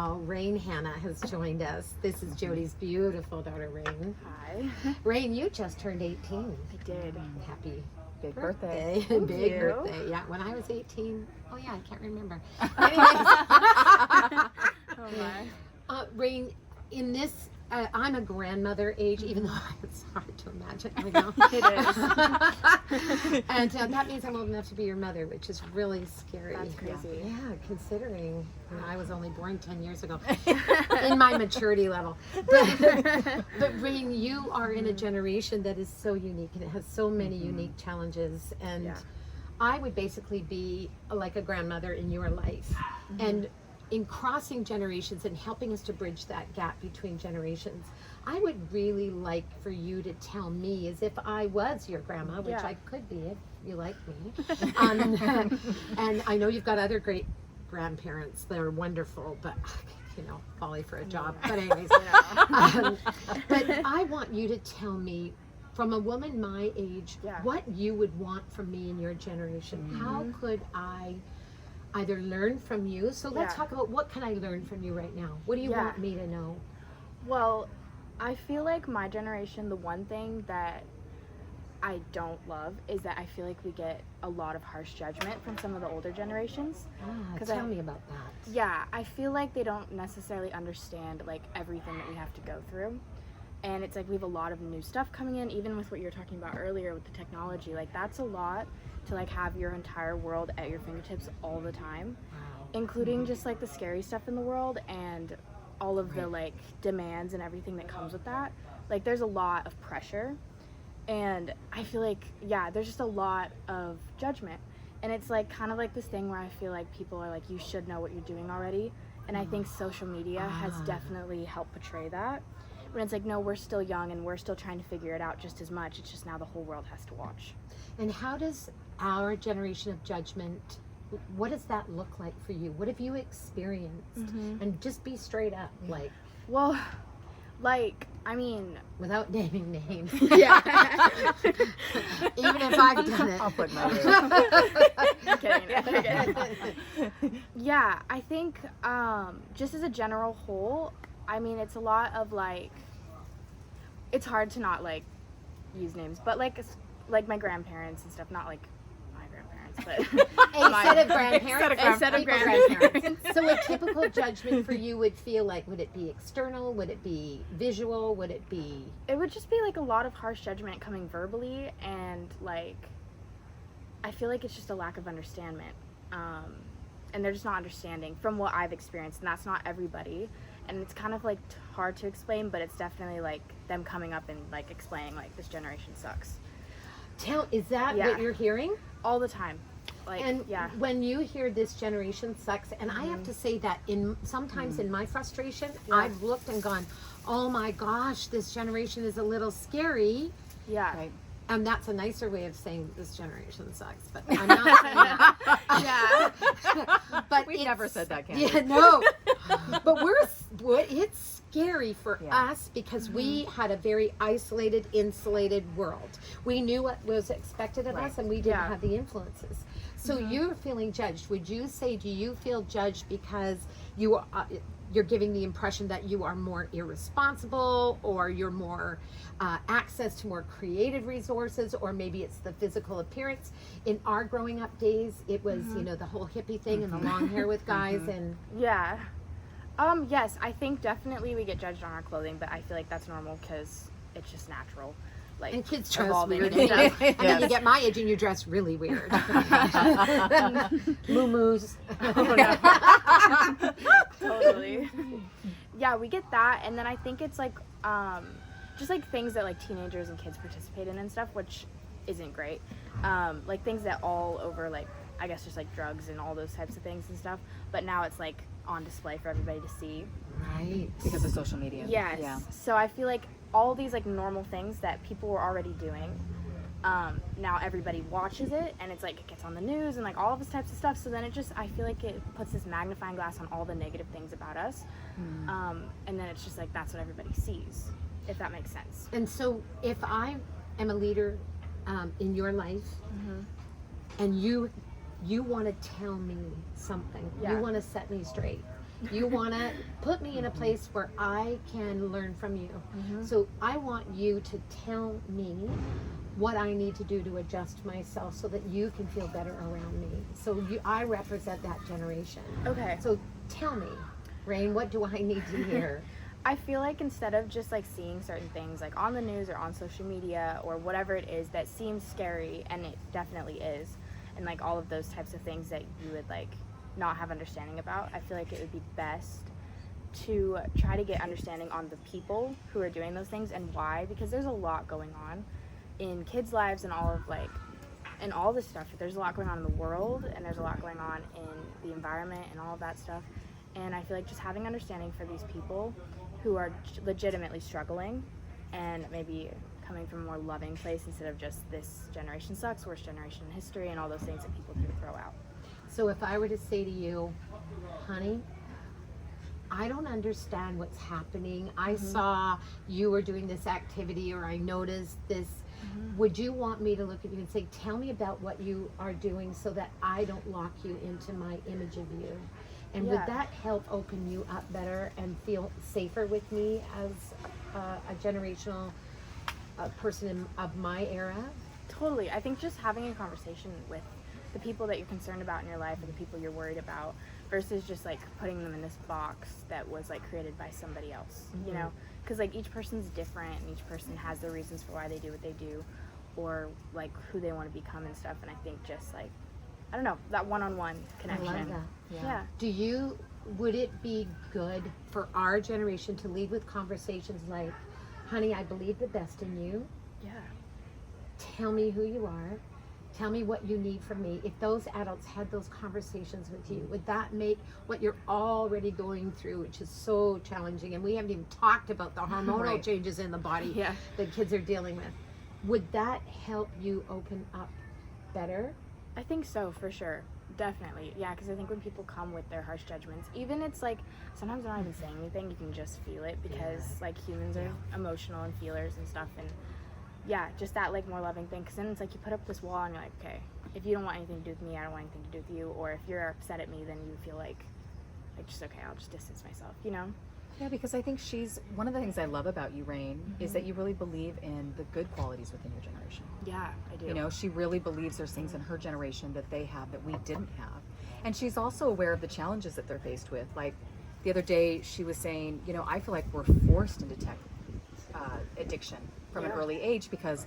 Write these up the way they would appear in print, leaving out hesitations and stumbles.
Wow, Rain Hannah has joined us. This is Jodi's beautiful daughter, Rain. Hi. Rain, you just turned 18. I did. Happy Big birthday. Big you. birthday. Yeah, when I was 18. Oh yeah, I can't remember. Oh my. Rain, in this, I'm a grandmother age, even though it's hard to imagine right now. It is. And that means I'm old enough to be your mother, which is really scary. That's crazy. Yeah, considering I was only born 10 years ago in my maturity level. But Rain, you are in a generation that is so unique and it has so many unique challenges. And I would basically be like a grandmother in your life. And in crossing generations and helping us to bridge that gap between generations, I would really like for you to tell me, as if I was your grandma, which I could be if you like me. And I know you've got other great grandparents that are wonderful, but folly for a job. But anyways, but I want you to tell me, from a woman my age, what you would want from me in your generation. How could I either learn from you? So let's talk about, what can I learn from you right now? What do you want me to know? Well, I feel like my generation, the one thing that I don't love is that I feel like we get a lot of harsh judgment from some of the older generations. Tell me about that. Yeah, I feel like they don't necessarily understand like everything that we have to go through. And it's like we have a lot of new stuff coming in, even with what you were talking about earlier with the technology. Like that's a lot to like have your entire world at your fingertips all the time, including just like the scary stuff in the world and all of the like demands and everything that comes with that. Like there's a lot of pressure, and I feel like there's just a lot of judgment, and it's like kind of like this thing where I feel like people are like, you should know what you're doing already, and I think social media has definitely helped portray that. When it's like, no, we're still young and we're still trying to figure it out just as much. It's just now the whole world has to watch. And how does our generation of judgment, what does that look like for you? What have you experienced? And just be straight up, like. Well, like, I mean. Without naming names. Yeah. Even if I've done it. I'll put my I'm kidding. Yeah, I think just as a general whole, I mean, it's a lot of like, it's hard to not like use names, but like my grandparents and stuff, not like my grandparents, but a set of grandparents. A set of grandparents. So a typical judgment for you would feel like, would it be external? Would it be visual? Would it be? It would just be like a lot of harsh judgment coming verbally, and like, I feel like it's just a lack of understanding. And they're just not understanding from what I've experienced, and that's not everybody. And it's kind of like hard to explain, but it's definitely like them coming up and like explaining like this generation sucks. Is that what you're hearing? All the time. Like, and when you hear this generation sucks, and I have to say that sometimes in my frustration, I've looked and gone, oh my gosh, this generation is a little scary. Yeah. Right. And that's a nicer way of saying this generation sucks, but I'm not saying that. But We never said that, Candace. Yeah, no. But it's scary for us because we had a very isolated, insulated world. We knew what was expected of us, and we didn't have the influences. So you're feeling judged. Would you say, do you feel judged because you're giving the impression that you are more irresponsible, or you're more access to more creative resources, or maybe it's the physical appearance? In our growing up days, it was the whole hippie thing and the long hair with guys and yes, I think definitely we get judged on our clothing, but I feel like that's normal because it's just natural. Like, and kids dress evolving weird and and stuff. stuff. And then you get my age and you dress really weird. Moo-moos. Totally. Yeah, we get that, and then I think it's like just like things that like teenagers and kids participate in and stuff, which isn't great. Like things that all over, like I guess just like drugs and all those types of things and stuff, but now it's like on display for everybody to see. Right. Because of social media. Yes. Yeah. So I feel like all these like normal things that people were already doing, now everybody watches it, and it's like it gets on the news and like all of this types of stuff. So then I feel like it puts this magnifying glass on all the negative things about us, and then it's just like that's what everybody sees, if that makes sense. And so if I am a leader in your life, and you want to tell me something, you want to set me straight, You want to put me in a place where I can learn from you. So I want you to tell me what I need to do to adjust myself so that you can feel better around me. So I represent that generation. Okay. So tell me, Rain, what do I need to hear? I feel like instead of just like seeing certain things like on the news or on social media or whatever it is that seems scary, and it definitely is, and like all of those types of things that you would like not have understanding about, I feel like it would be best to try to get understanding on the people who are doing those things and why, because there's a lot going on in kids' lives and all of like, and all this stuff. There's a lot going on in the world, and there's a lot going on in the environment and all of that stuff. And I feel like just having understanding for these people who are legitimately struggling, and maybe coming from a more loving place instead of just this generation sucks, worst generation in history, and all those things that people tend to throw out. So if I were to say to you, honey, I don't understand what's happening. I saw you were doing this activity, or I noticed this. Would you want me to look at you and say, tell me about what you are doing so that I don't lock you into my image of you? And would that help open you up better and feel safer with me as a generational person of my era? Totally. I think just having a conversation with the people that you're concerned about in your life, or the people you're worried about, versus just like putting them in this box that was like created by somebody else, you know? Because like each person's different, and each person has their reasons for why they do what they do, or like who they want to become and stuff. And I think just like, I don't know, that one-on-one connection. I love that. Yeah. Would it be good for our generation to lead with conversations like, honey, I believe the best in you. Yeah. Tell me who you are. Tell me what you need from me. If those adults had those conversations with you, would that make what you're already going through, which is so challenging, and we haven't even talked about the hormonal changes in the body that kids are dealing with, would that help you open up better? I think so, for sure. Definitely. Yeah, because I think when people come with their harsh judgments, even it's like, sometimes they're not even saying anything, you can just feel it, because like humans are emotional and feelers and stuff, and yeah, just that like more loving thing, because then it's like you put up this wall and you're like, okay, if you don't want anything to do with me, I don't want anything to do with you, or if you're upset at me, then you feel like just okay, I'll just distance myself, you know? Yeah, because I think one of the things I love about you, Rain, is that you really believe in the good qualities within your generation. Yeah, I do. You know, she really believes there's things in her generation that they have that we didn't have. And she's also aware of the challenges that they're faced with. Like the other day, she was saying, you know, I feel like we're forced into tech addiction from an early age, because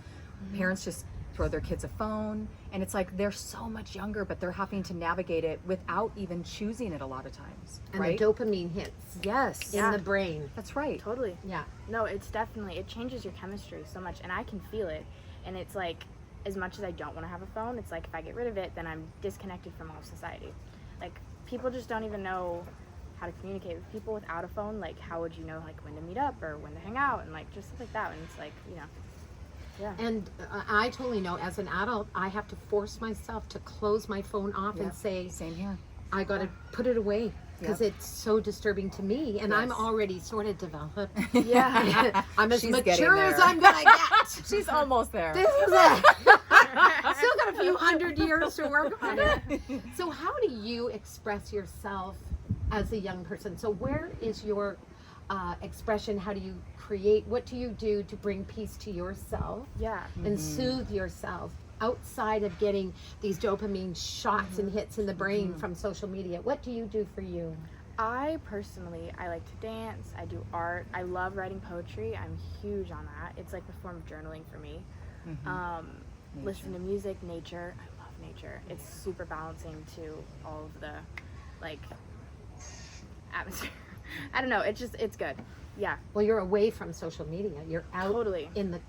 parents just throw their kids a phone, and it's like they're so much younger, but they're having to navigate it without even choosing it a lot of times. And right? the dopamine hits in the brain. That's right. Totally. Yeah. No, it's definitely, it changes your chemistry so much, and I can feel it. And it's like, as much as I don't want to have a phone, it's like if I get rid of it, then I'm disconnected from all of society. Like, people just don't even know how to communicate with people without a phone. Like, how would you know like when to meet up or when to hang out, and like just stuff like that. And it's like, you know, And I totally know, as an adult, I have to force myself to close my phone off and say, same here. I got to put it away, because it's so disturbing to me, and I'm already sort of developed. I'm as She's mature as there. I'm gonna get. She's almost there. This is it. Still got a few hundred years to work on it. So how do you express yourself as a young person? So where is your expression? How do you create? What do you do to bring peace to yourself and soothe yourself outside of getting these dopamine shots and hits in the brain from social media? What do you do for you? I personally, I like to dance, I do art, I love writing poetry, I'm huge on that. It's like a form of journaling for me. Listen to music, nature, I love nature. It's super balancing to all of the like atmosphere. I don't know, it's good. Yeah. Well, you're away from social media. You're out Totally. in the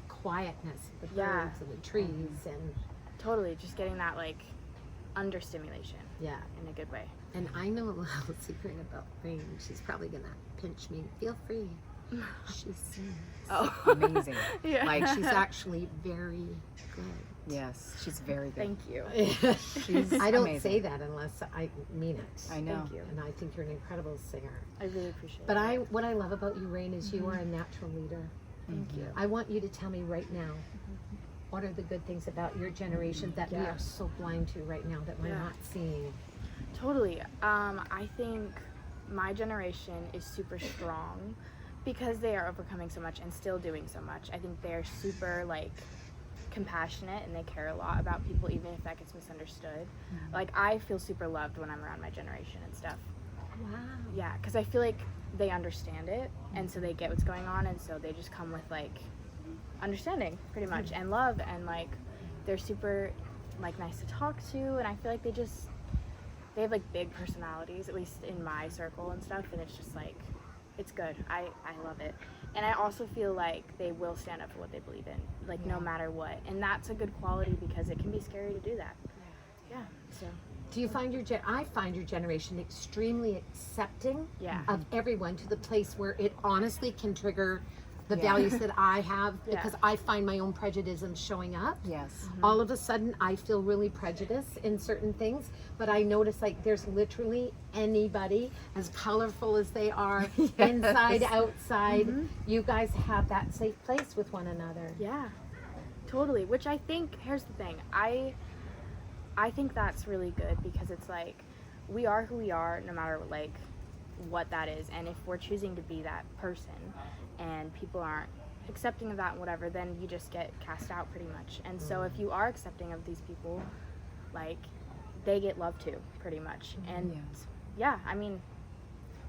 quietness of the birds and the trees and totally just getting that like understimulation in a good way. And I know a little secret about Rain. She's probably gonna pinch me. Feel free. She sings. Oh, amazing. Like she's actually very good. Yes, she's very good. Thank you. She's I don't amazing. say that unless I mean it. I know. Thank you. And I think you're an incredible singer. I really appreciate But it. what I love about you, Rain, is you are a natural leader. Thank you. I want you to tell me right now, what are the good things about your generation that we are so blind to right now that we're not seeing? Totally. I think my generation is super strong because they are overcoming so much and still doing so much. I think they're super like compassionate and they care a lot about people, even if that gets misunderstood. Like I feel super loved when I'm around my generation and stuff. Wow. Yeah, because I feel like they understand it, and so they get what's going on, and so they just come with like understanding pretty much and love, and like they're super like nice to talk to, and I feel like they have like big personalities, at least in my circle and stuff, and it's just like it's good. I love it. And I also feel like they will stand up for what they believe in, like no matter what, and that's a good quality because it can be scary to do that. Yeah. So Do you find I find your generation extremely accepting yeah. of everyone, to the place where it honestly can trigger the values that I have, because I find my own prejudices showing up. Yes. All of a sudden I feel really prejudiced in certain things, but I notice like there's literally anybody, as colorful as they are, inside, outside, you guys have that safe place with one another. Yeah, totally. Which I think, here's the thing, I think that's really good, because it's like we are who we are no matter like what that is, and if we're choosing to be that person and people aren't accepting of that and whatever, then you just get cast out pretty much. And so if you are accepting of these people, like they get love too pretty much. And yeah, I mean,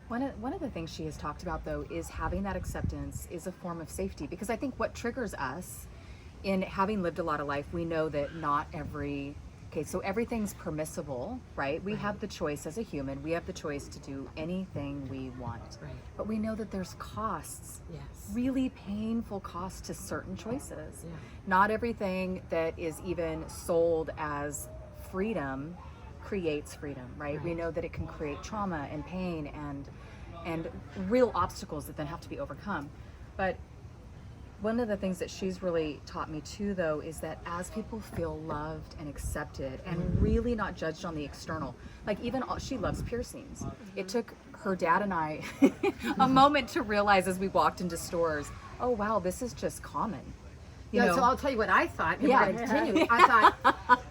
One of the things she has talked about, though, is having that acceptance is a form of safety, because I think what triggers us, in having lived a lot of life, we know that not every, so everything's permissible, right? We have the choice as a human, we have the choice to do anything we want. Right. But we know that there's costs, Yes. really painful costs to certain choices. Yeah. Not everything that is even sold as freedom creates freedom, right? We know that it can create trauma and pain and real obstacles that then have to be overcome. But one of the things that she's really taught me too, though, is that as people feel loved and accepted and really not judged on the external, like even she loves piercings. It took her dad and I a moment to realize as we walked into stores, oh wow, this is just common. You know? So I'll tell you what I thought. And Yeah. we're gonna continue. I thought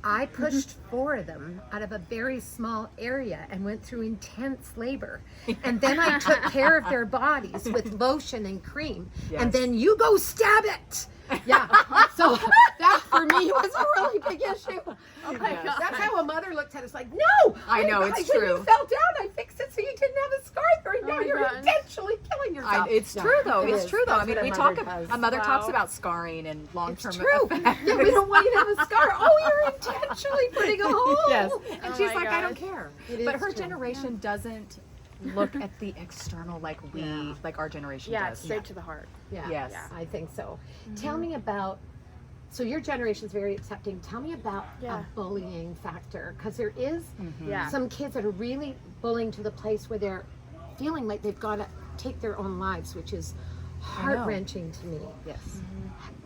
I pushed 4 of them out of a very small area and went through intense labor. And then I took care of their bodies with lotion and cream. And then you go stab it. Yeah. So that for me was a really big issue. Oh my God. That's how a mother looked at us, like, no! I know, it's when true. you fell down, I fixed it so you didn't have a scar there. Now my you're God. intentionally killing yourself. It's true though. It's true though. I mean, That's we what talk. does. A mother talks Wow. about scarring and long-term It's true. effects. Yeah, we don't want you to have a scar. Oh, you're intentionally putting a hole. Yes, and Oh she's my like, I don't gosh. care. It But is her true. generation doesn't look at the external like like our generation yeah, does. it's straight to the heart. Yeah, Yes. I think so. Tell me about, so your generation's very accepting. Tell me about Yeah. a bullying factor, because there is Yeah. some kids that are really bullying to the place where they're feeling like they've got to take their own lives, which is heart-wrenching to me. Yes.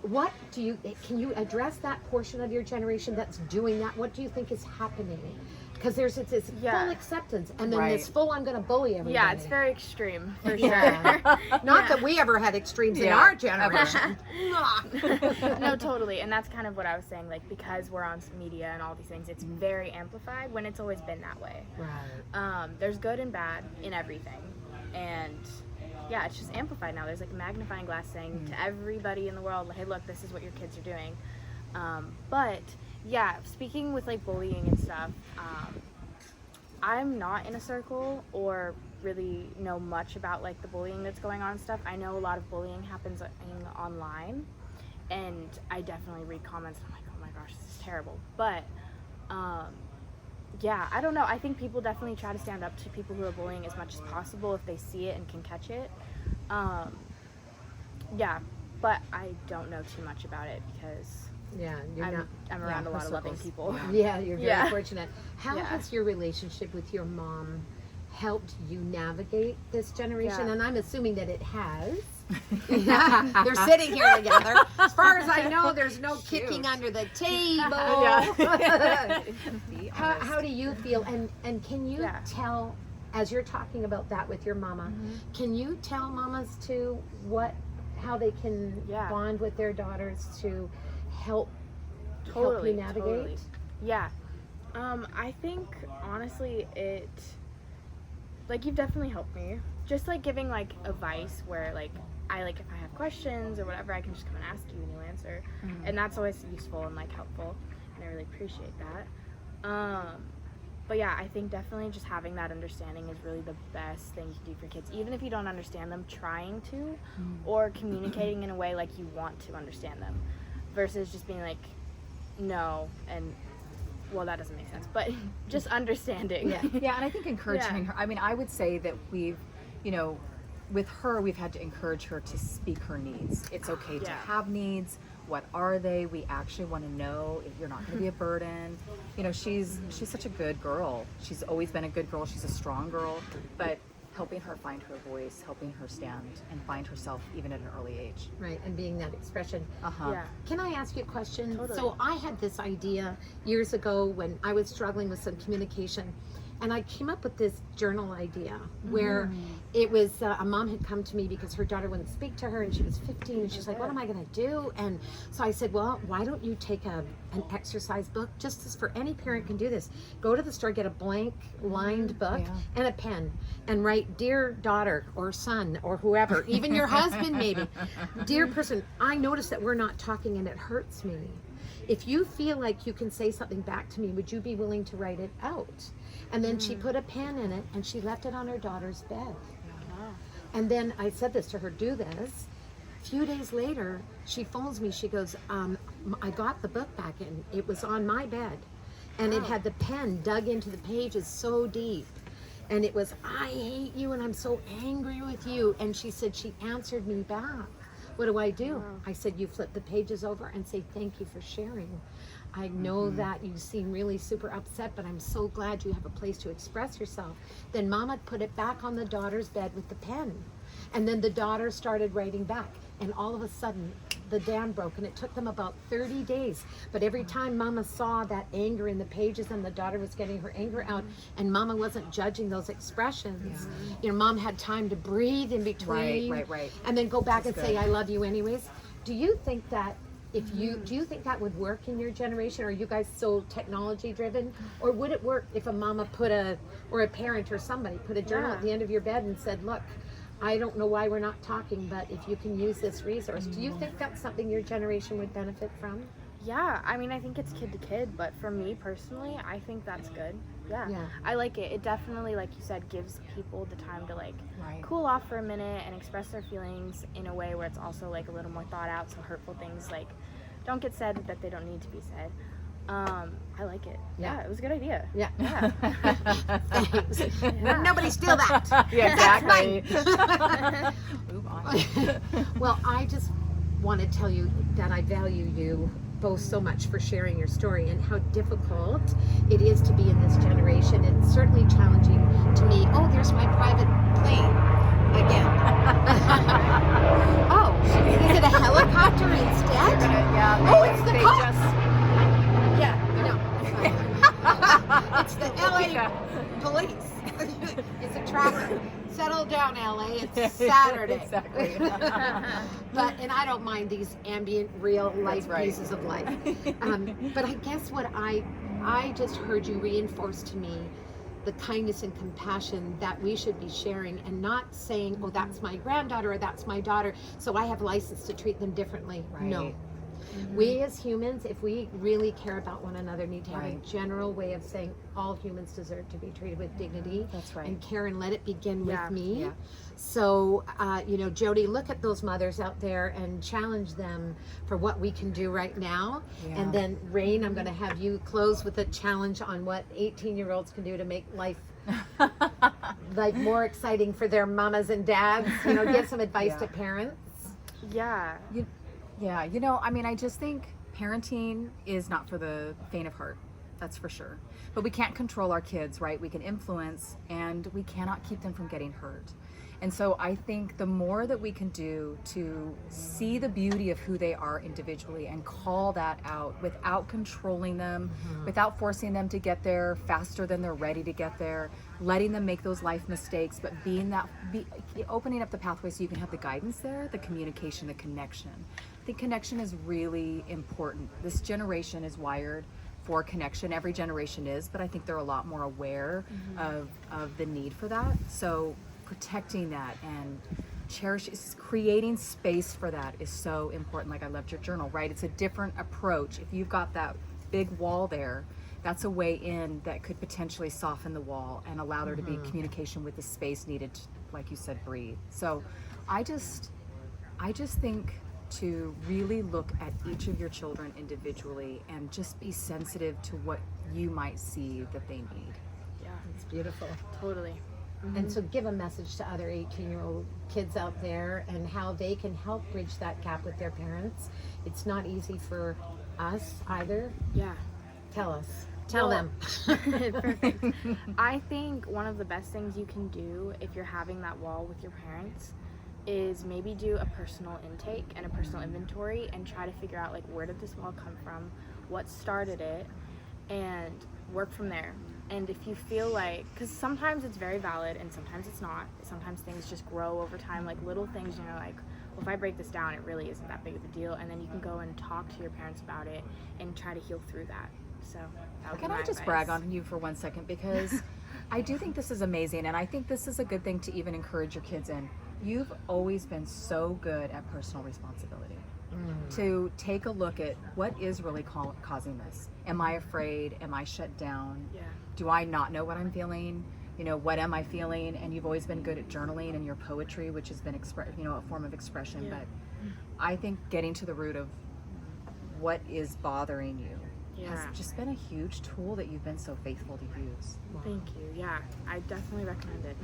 What do you, can you address that portion of your generation that's doing that? What do you think is happening? Because there's this Yeah. full acceptance, and then Right. this full, I'm going to bully everybody. Yeah, it's very extreme for Yeah. sure. Not that we ever had extremes in Yeah, our ever. generation. No, totally. And that's kind of what I was saying, like, because we're on media and all these things, it's very amplified when it's always been that way. Right. There's good and bad in everything. And yeah, it's just amplified now. There's like a magnifying glass saying to everybody in the world, hey, look, this is what your kids are doing. But yeah, speaking with like bullying and stuff, I'm not in a circle or really know much about like the bullying that's going on and stuff. I know a lot of bullying happens online, and I definitely read comments and I'm like, oh my gosh, this is terrible. But yeah, I don't know. I think people definitely try to stand up to people who are bullying as much as possible if they see it and can catch it. Yeah, but I don't know too much about it because Yeah, you're not. I'm around a lot of loving circles. people. Yeah, you're very Yeah. fortunate. How Yeah. has your relationship with your mom helped you navigate this generation? Yeah. And I'm assuming that it has. Yeah, they're sitting here together. As far as I know, there's no kicking under the table. How do you feel? And can you Yeah. tell, as you're talking about that with your mama, can you tell mamas too how they can Yeah. bond with their daughters to help Totally, you navigate? totally. Yeah. I think honestly like you've definitely helped me. Just like giving like advice where like I like if I have questions or whatever, I can just come and ask you and you answer, and that's always useful and like helpful, and I really appreciate that. But yeah, I think definitely just having that understanding is really the best thing to do for kids, even if you don't understand them, trying to, or communicating in a way like you want to understand them, versus just being like, no, and well, that doesn't make sense, but just understanding. Yeah, and I think encouraging Yeah. her. I mean, I would say that we've, you know, with her, we've had to encourage her to speak her needs. It's okay to Yeah. have needs. What are they? We actually want to know. If you're not going to be a burden. You know, she's such a good girl. She's always been a good girl. She's a strong girl. But helping her find her voice, helping her stand and find herself even at an early age. Right, and being that expression. Yeah. Can I ask you a question? Totally. So I had this idea years ago when I was struggling with some communication, and I came up with this journal idea where it was a mom had come to me because her daughter wouldn't speak to her, and she was 15, and she's like, what am I going to do? And so I said, well, why don't you take an exercise book, just as for any parent can do this. Go to the store, get a blank lined book and a pen, and write, dear daughter or son or whoever, even your husband maybe, dear person, I notice that we're not talking and it hurts me. If you feel like you can say something back to me, would you be willing to write it out? And then she put a pen in it and she left it on her daughter's bed. And then I said this to her, do this. A few days later, she phones me. She goes, I got the book back and it was on my bed. And it had the pen dug into the pages so deep. And it was, I hate you and I'm so angry with you. And she said she answered me back. What do I do? I said, you flip the pages over and say, thank you for sharing. I know that you seem really super upset, but I'm so glad you have a place to express yourself. Then Mama put it back on the daughter's bed with the pen. And then the daughter started writing back. And all of a sudden, the dam broke, and it took them about 30 days. But every time Mama saw that anger in the pages and the daughter was getting her anger out, and Mama wasn't judging those expressions, you know, Mom had time to breathe in between. Right. And then go back and say, I love you anyways. Do you think that do you think that would work in your generation? Are you guys so technology driven? Or would it work if a mama or a parent or somebody put a journal at the end of your bed and said, look, I don't know why we're not talking, but if you can use this resource, do you think that's something your generation would benefit from? Yeah, I mean, I think it's kid to kid, but for me personally, I think that's good. Yeah. I like it. It definitely, like you said, gives people the time to like cool off for a minute and express their feelings in a way where it's also like a little more thought out, so hurtful things like don't get said that they don't need to be said. I like it. Yeah, it was a good idea. Yeah. Thanks. Yeah. Nobody steal that. Yeah, exactly. Move on. Well, I just want to tell you that I value you both so much for sharing your story and how difficult it is to be in this generation. It's certainly challenging to me. Oh, there's my private plane again. Oh, is it a helicopter instead? Oh, it's the cops. No. It's the LA police. It's a traffic. Settle down, LA. It's Saturday. Exactly. And I don't mind these ambient, real life pieces of life. But I guess what I just heard you reinforce to me the kindness and compassion that we should be sharing, and not saying, oh, that's my granddaughter or that's my daughter, so I have license to treat them differently. No. We as humans, if we really care about one another, need to have a general way of saying all humans deserve to be treated with dignity and care, and let it begin with me. Yeah. So, you know, Jodi, look at those mothers out there and challenge them for what we can do right now. Yeah. And then, Rain, I'm going to have you close with a challenge on what 18-year-olds can do to make life like more exciting for their mamas and dads. You know, give some advice to parents. Yeah. Yeah, you know, I mean, I just think parenting is not for the faint of heart. That's for sure. But we can't control our kids, right? We can influence, and we cannot keep them from getting hurt. And so I think the more that we can do to see the beauty of who they are individually and call that out without controlling them, without forcing them to get there faster than they're ready to get there, letting them make those life mistakes, but opening up the pathway so you can have the guidance there, the communication, the connection. I think connection is really important. This generation is wired for connection. Every generation is, but I think they're a lot more aware of the need for that. So protecting that and creating space for that is so important. Like I loved your journal, right? It's a different approach. If you've got that big wall there, that's a way in that could potentially soften the wall and allow there to be communication with the space needed to, like you said, breathe. So I just think to really look at each of your children individually and just be sensitive to what you might see that they need. Yeah, It's beautiful. totally. And so give a message to other 18-year-old kids out there and how they can help bridge that gap with their parents. It's not easy for us either. Yeah. Tell us. Tell Well, them. Perfect. I think one of the best things you can do if you're having that wall with your parents is maybe do a personal intake and a personal inventory and try to figure out like where did this wall come from, what started it, and work from there. And if you feel like, because sometimes it's very valid and sometimes it's not, sometimes things just grow over time, like little things, you know, like, well, if I break this down, it really isn't that big of a deal, and then you can go and talk to your parents about it and try to heal through that. So that would Can be my I just advice. brag on you for 1 second? Because I do think this is amazing, and I think this is a good thing to even encourage your kids in. You've always been so good at personal responsibility. To take a look at what is really causing this. Am I afraid? Am I shut down? Yeah. Do I not know what I'm feeling? You know, what am I feeling? And you've always been good at journaling and your poetry, which has been a form of expression. Yeah. But I think getting to the root of what is bothering you Yeah. has just been a huge tool that you've been so faithful to use. Thank you. Yeah, I definitely recommend it.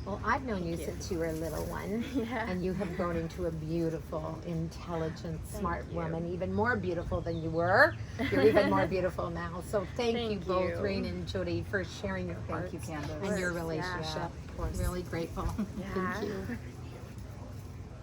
Well, I've known you Thank you. since you were a little one. Yeah. And you have grown into a beautiful, intelligent, smart you. woman, even more beautiful than you were. You're even more beautiful now. So thank you Thank both, you. Rain and Jodi, for sharing your hearts Thank you, Candace. and your Yeah, relationship. of course. Really grateful. Yeah. Thank you.